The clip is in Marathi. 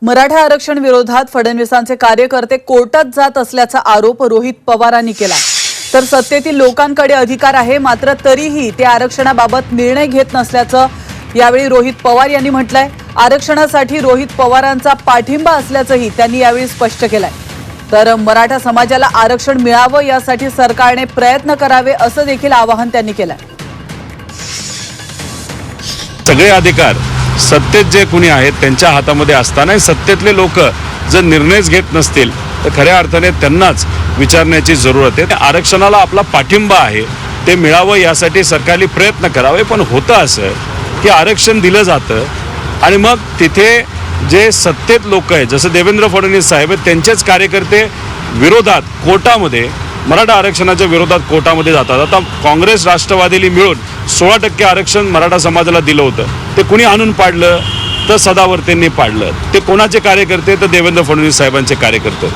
मराठा आरक्षण विरोधात फडणवीसांचे कार्यकर्ते कोर्टात जात असल्याचा आरोप रोहित पवारांनी केला। तर सत्तेतील लोकांकडे अधिकार आहे, मात्र तरीही ते आरक्षणाबाबत निर्णय घेत नसल्याचं यावेळी रोहित पवार यांनी म्हटलंय। आरक्षणासाठी रोहित पवारांचा पाठिंबा असल्याचंही त्यांनी यावेळी स्पष्ट केलंय। तर मराठा समाजाला आरक्षण मिळावं यासाठी सरकारने प्रयत्न करावे असं देखील आवाहन त्यांनी केलंय। सगळे अधिकार सत्तेत जे कोणी आहेत त्यांच्या हातामध्ये असताना सत्तेतले लोक जर निर्णयच घेत नसतील तर खऱ्या अर्थाने त्यांनाच विचारण्याची जरूरत आहे। आरक्षणाला आपला पाठिंबा आहे, ते मिळावं यासाठी सरकारने प्रयत्न करावे। पण होतं असं की आरक्षण दिलं जातं आणि मग तिथे जे सत्तेत लोक आहेत, जसं देवेंद्र फडणवीस साहेब आहेत, त्यांचेच कार्यकर्ते विरोधात कोर्टामध्ये मराठा आरक्षणाच्या विरोधात कोर्टामध्ये जातात। आता काँग्रेस राष्ट्रवादीला मिळून 16% आरक्षण मराठा समाजाला दिलं होतं, ते कुणी आणून पाडलं? तर सदावर्तेंनी पाडलं। ते कोणाचे कार्यकर्ते? तर देवेंद्र फडणवीस साहेबांचे कार्यकर्ते।